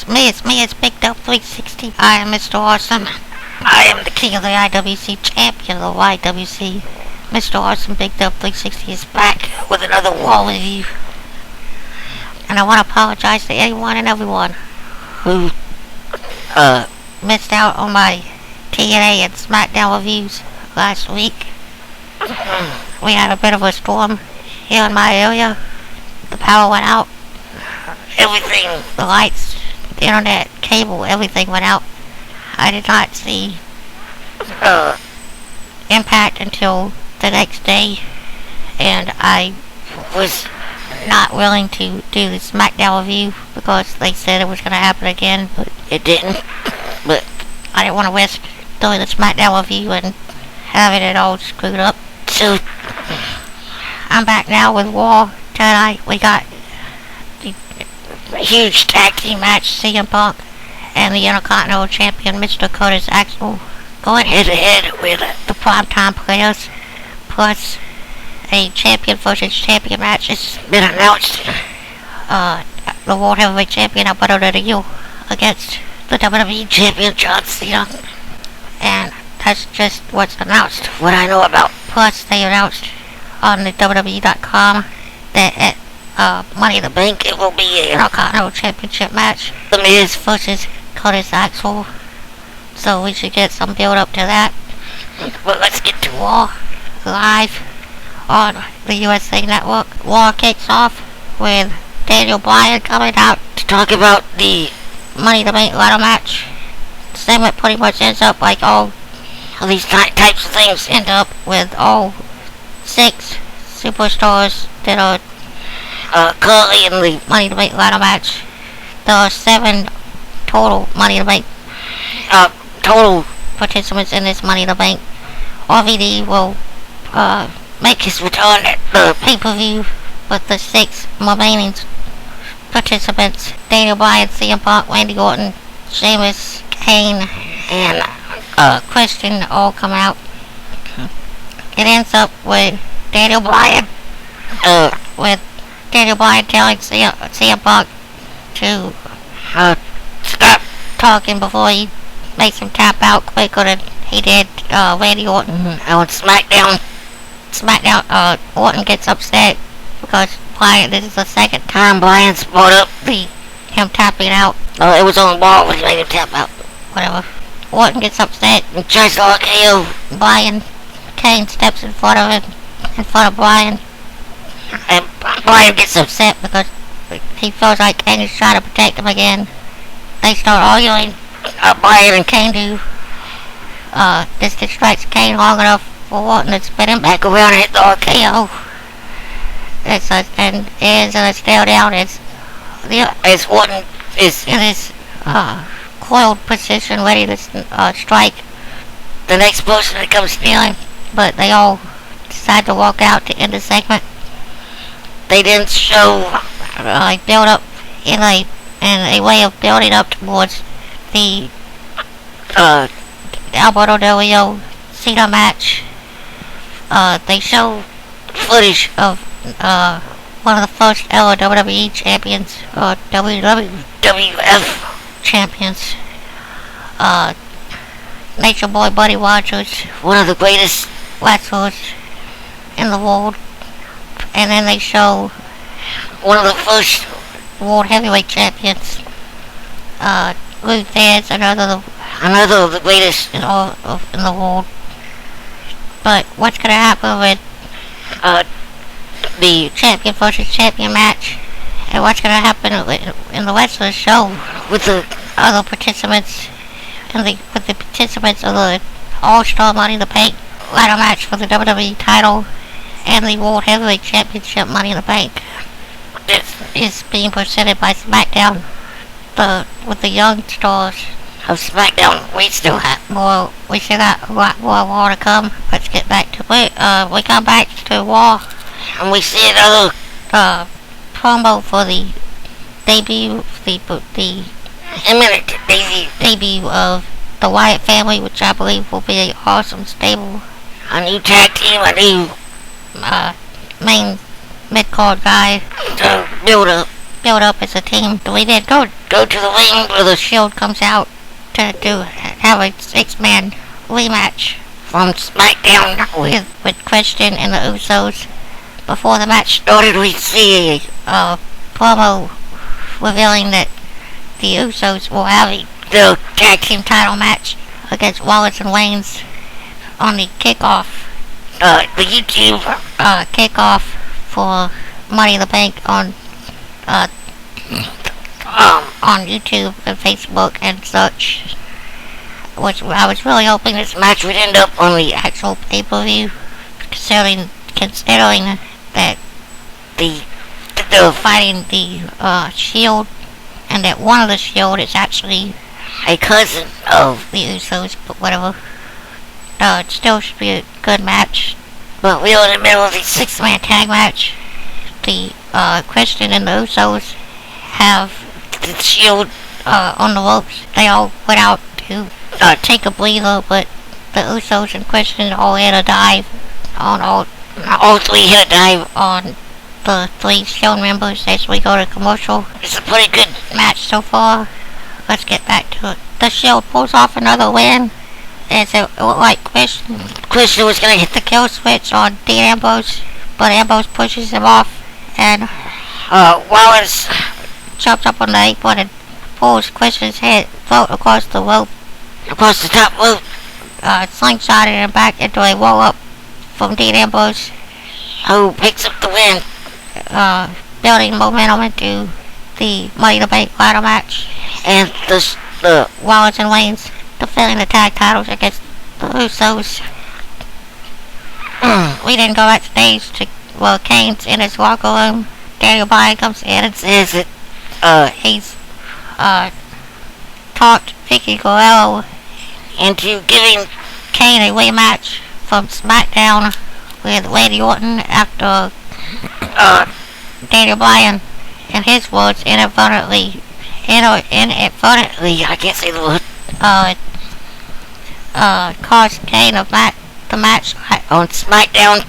it's me, it's Big Dope 360. I am Mr. Awesome. I am the king of the IWC, champion of the YWC. Mr. Awesome Big Dope 360 is back with another Raw review. And I want to apologize to anyone and everyone who missed out on my TNA and SmackDown reviews last week. We had a bit of a storm here in my area. The power went out. Everything, the lights, the internet, cable, everything went out. I did not see Impact until the next day, and I was not willing to do the SmackDown review because they said it was going to happen again, but it didn't. But I didn't want to risk doing the SmackDown review and having it all screwed up. So I'm back now with Raw. Tonight we got the huge tag team match, CM Punk and the Intercontinental Champion Mr. Curtis Axel going head to head with the Primetime Players, plus a champion versus champion match has been announced. The World Heavyweight Champion Alberto Del Rio against the WWE Champion John Cena, and that's just what's announced, what I know about. Plus they announced on the WWE.com that at Money in the Bank it will be an Intercontinental Championship match, The Miz versus Curtis Axel, so we should get some build up to that. But let's get to Raw live on the USA Network. Raw kicks off with Daniel Bryan coming out to talk about the Money in the Bank ladder match. The segment pretty much ends up like all of these types of things end up with all 6 superstars that are currently in the Money in the Bank ladder match. There are 7 total Money in the Bank total participants in this Money in the Bank. RVD will make his return at the pay-per-view with the 6 remaining participants: Daniel Bryan, CM Punk, Randy Orton, Sheamus, Kane, and Christian all come out. It ends up with Daniel Bryan telling CM Punk to stop talking before he makes him tap out quicker than he did Randy Orton on SmackDown. Orton gets upset because Bryan, this is the second time Bryan's brought up him tapping out. It was on Raw when he made him tap out. Whatever. Orton gets upset and tries to RKO Bryan. Kane steps in front of Bryan. And Bryan gets upset because he feels like Kane is trying to protect him again. They start arguing. Bryan and Kane do. This distracts Kane long enough for Orton to spin him back around and hit the RKO. And ends in a stare down as Orton is in his coiled position ready to strike the next person that comes near him. But they all decide to walk out to end the segment. They then show build up in a way of building up towards the Alberto Del Rio Cena match. They show footage of one of the first ever WWE champions, WWF champions, Nature Boy Buddy Rogers, one of the greatest wrestlers in the world. And then they show one of the first World Heavyweight Champions, Ruth Vance, another of the greatest in the world. But what's gonna happen with the champion versus champion match, and what's gonna happen in the rest of the show with the other participants and with the participants of the All-Star Money in the Bank ladder match for the WWE title and the World Heavyweight Championship Money in the Bank. This is being presented by SmackDown. With the young stars of SmackDown, we still got a lot more Raw to come. Let's get back to it. We come back to Raw, and we see another promo for the debut, the imminent debut of the Wyatt family, which I believe will be an awesome stable. A new tag team, a new main mid-card guy to build up build up as a team. We then go to the ring where the Shield comes out to have a 6-man rematch from SmackDown with Christian and the Usos. Before the match started, we see a promo revealing that the Usos will have the tag team title match against Wallace and Wayne's on the kickoff, the YouTube kickoff for Money in the Bank on YouTube and Facebook and such. Which I was really hoping this match would end up on the actual pay-per-view, considering that they're fighting the Shield, and that one of the Shield is actually a cousin of the Usos, but whatever. It still should be a good match. But we are in the middle of the 6-man tag match. The Christian and the Usos have the Shield on the ropes. They all went out to take a breather, but the Usos and Christian all had a dive on all three had a dive on the 3 Shield members as we go to commercial. It's a pretty good match so far. Let's get back to it. The Shield pulls off another win, as it looked like Christian was gonna hit the kill switch on Dean Ambrose, but Ambrose pushes him off, and Wallace jumps up on the apron and pulls Christian's head float across the top rope, slingshotting him back into a roll-up from Dean Ambrose, who picks up the win, building momentum into the Money in the Bank ladder match, and the Wallace and Wayne's defending the tag titles against the Usos. We then go backstage to Kane's in his locker room. Daniel Bryan comes in and says that he's talked Vicky Guerrero into giving Kane a rematch from SmackDown with Randy Orton after Daniel Bryan, in his words, inadvertently, I can't say the word, caused Kane the match on SmackDown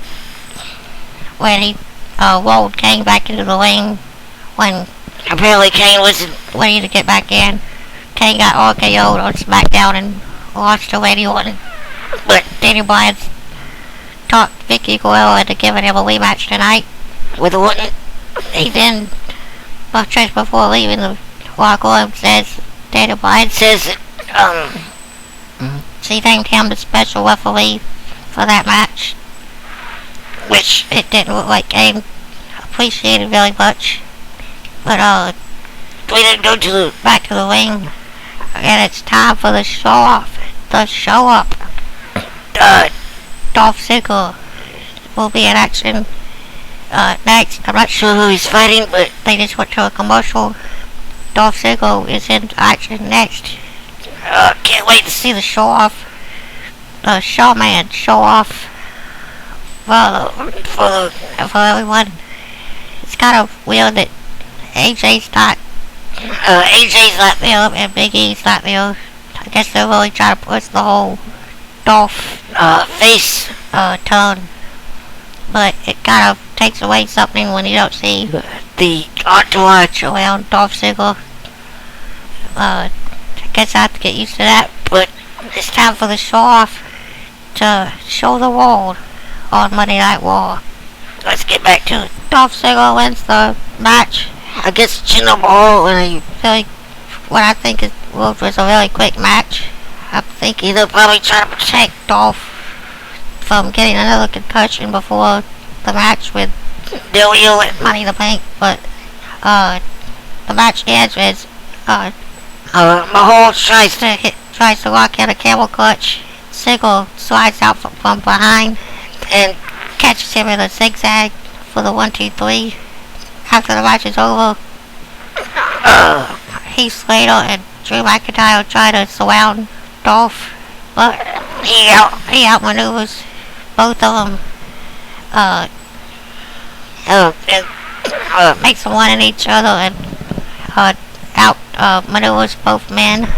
when he rolled Kane back into the ring when apparently Kane wasn't ready to get back in. Kane got RKO'd on SmackDown and lost to Randy Orton, but Daniel Bryan talked Vicky Guerrero into giving him a rematch tonight with Orton. He then, just before leaving the locker room, Daniel Bryan says that she named him the special referee for that match, which it didn't look like Kane appreciated very much. But we didn't go back to the ring, and it's time for the show off. The show up. Dolph Ziggler will be in action next. I'm not sure who he's fighting, but they just went to a commercial. Dolph Ziggler is in action next. Can't wait to see the show off. The showman show off for everyone. It's kind of weird that AJ's not there and Big E's not there. I guess they're really trying to push the whole Dolph face tone, but it kind of takes away something when you don't see the entourage around Dolph Ziggler. I guess I have to get used to that, but it's time for the show off to show the world on Monday Night Raw. Let's get back to it. Dolph Ziggler wins the match against Jinder Mahal in what I think was a really quick match. I'm thinking they'll probably try to protect Dolph from getting another concussion before the match with Dillial at Money in the Bank, but the match ends as Mahal tries to lock in a camel clutch. Ziggler slides out from behind and catches him in a zigzag for the 1-2-3. After the match is over, Heath Slater and Drew McIntyre try to surround Dolph, but he outmaneuvers both of them, makes them one in each other, and outmaneuvers both men,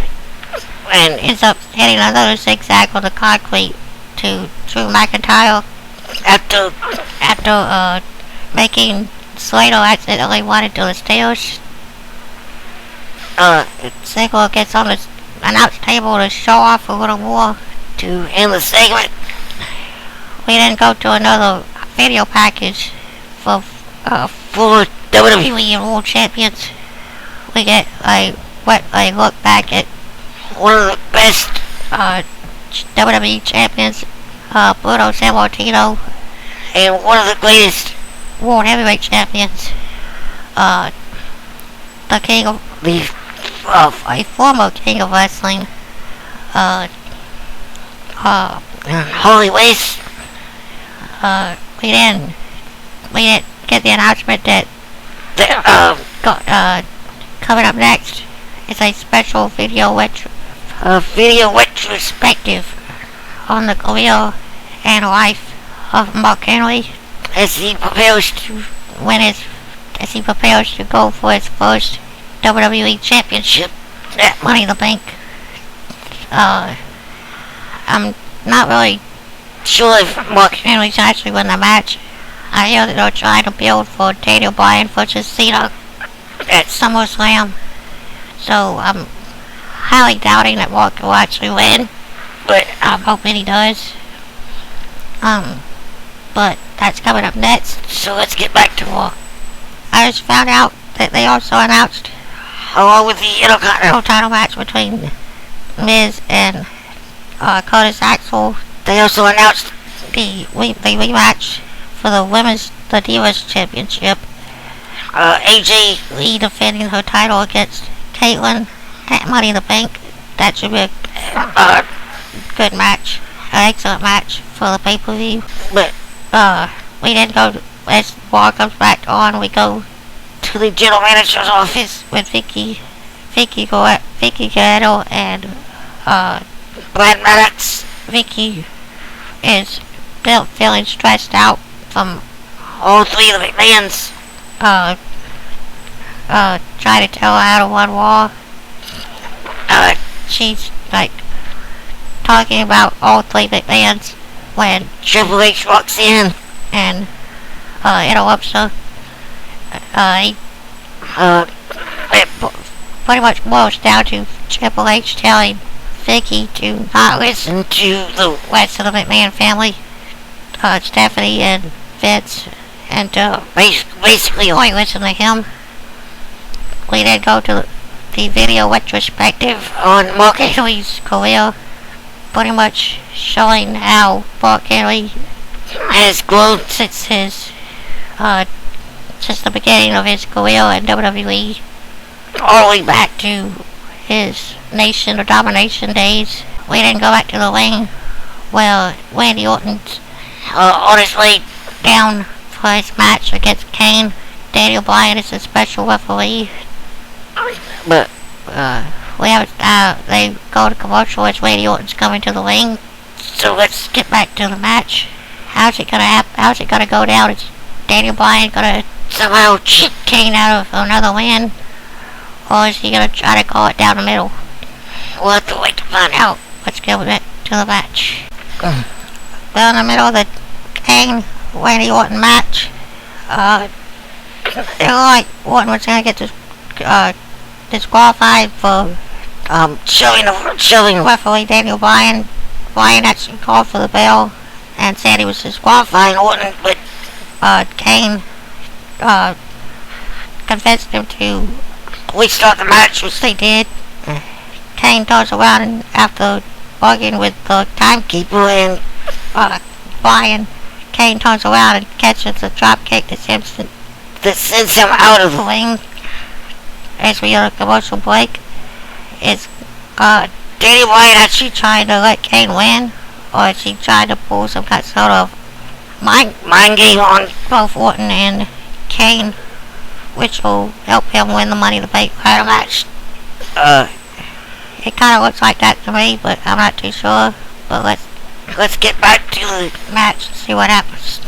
and ends up hitting another zigzag on the concrete to Drew McIntyre after making Slater accidentally run into the stairs. Ziggler gets on the announce table to show off a little more to end the segment. We then go to another video package for WWE World Champions. We get a look back at one of the best WWE champions, Bruno Sammartino, and one of the greatest World Heavyweight champions, the king of a former king of wrestling, Holy Waste. We then get the announcement that coming up next is a special video retrospective on the career and life of Mark Henry as he prepares to go for his first WWE Championship at Money in the Bank. I'm not really sure if Mark Henry's actually win the match. I hear that they're trying to build for Daniel Bryan versus Cena at SummerSlam, so I'm highly doubting that Mark will actually win, but I'm hoping he does. But that's coming up next, so let's get back to Raw. I just found out that they also announced, along with the Intercontinental title match between Miz and Curtis Axel, they also announced the rematch for the Divas Championship. AJ Lee defending her title against Caitlyn at Money in the Bank. That should be a good match, an excellent match for the pay-per-view. But we then go, as Raw comes back on, we go to the general manager's office with Vicky Guerrero and Brad Maddox. Vicky is feeling stressed out from all three of the McMahons trying to tell her how to run Raw. She's talking about all three McMahons when Triple H walks in and interrupts her. It pretty much boils down to Triple H telling Vicky to not listen to the rest of the McMahon family, Stephanie and Vince, and basically only listen to him. We then go to the video retrospective on Mark Henry's career, pretty much showing how Mark Henry has grown since the beginning of his career in WWE, all the way back to his Nation of Domination days. We then go back to the ring where Randy Orton's on his way down for his match against Kane. Daniel Bryan is a special referee. But they go to commercial as Randy Orton's coming to the ring. So let's get back to the match. How's it gonna go down? Is Daniel Bryan gonna somehow cheat Kane out of another win? Or is he gonna try to call it down the middle? We'll have to wait to find out. Let's get back to the match. Down the middle of the Kane Randy Orton match, it looked like Orton was gonna get disqualified for shoving referee Daniel Bryan. Bryan actually called for the bell and said he was disqualifying Orton, but Kane convinced him to restart the match, which they did. Kane turns around and after arguing with the timekeeper and Kane turns around and catches a drop kick that sends him out of the ring. As we are at a commercial break, is Daniel Bryan actually trying to let Kane win, or is he trying to pull some sort of mind game on both Orton and Kane, which will help him win the Money in the Bank title match? It kind of looks like that to me, but I'm not too sure. But let's get back to the match and see what happens.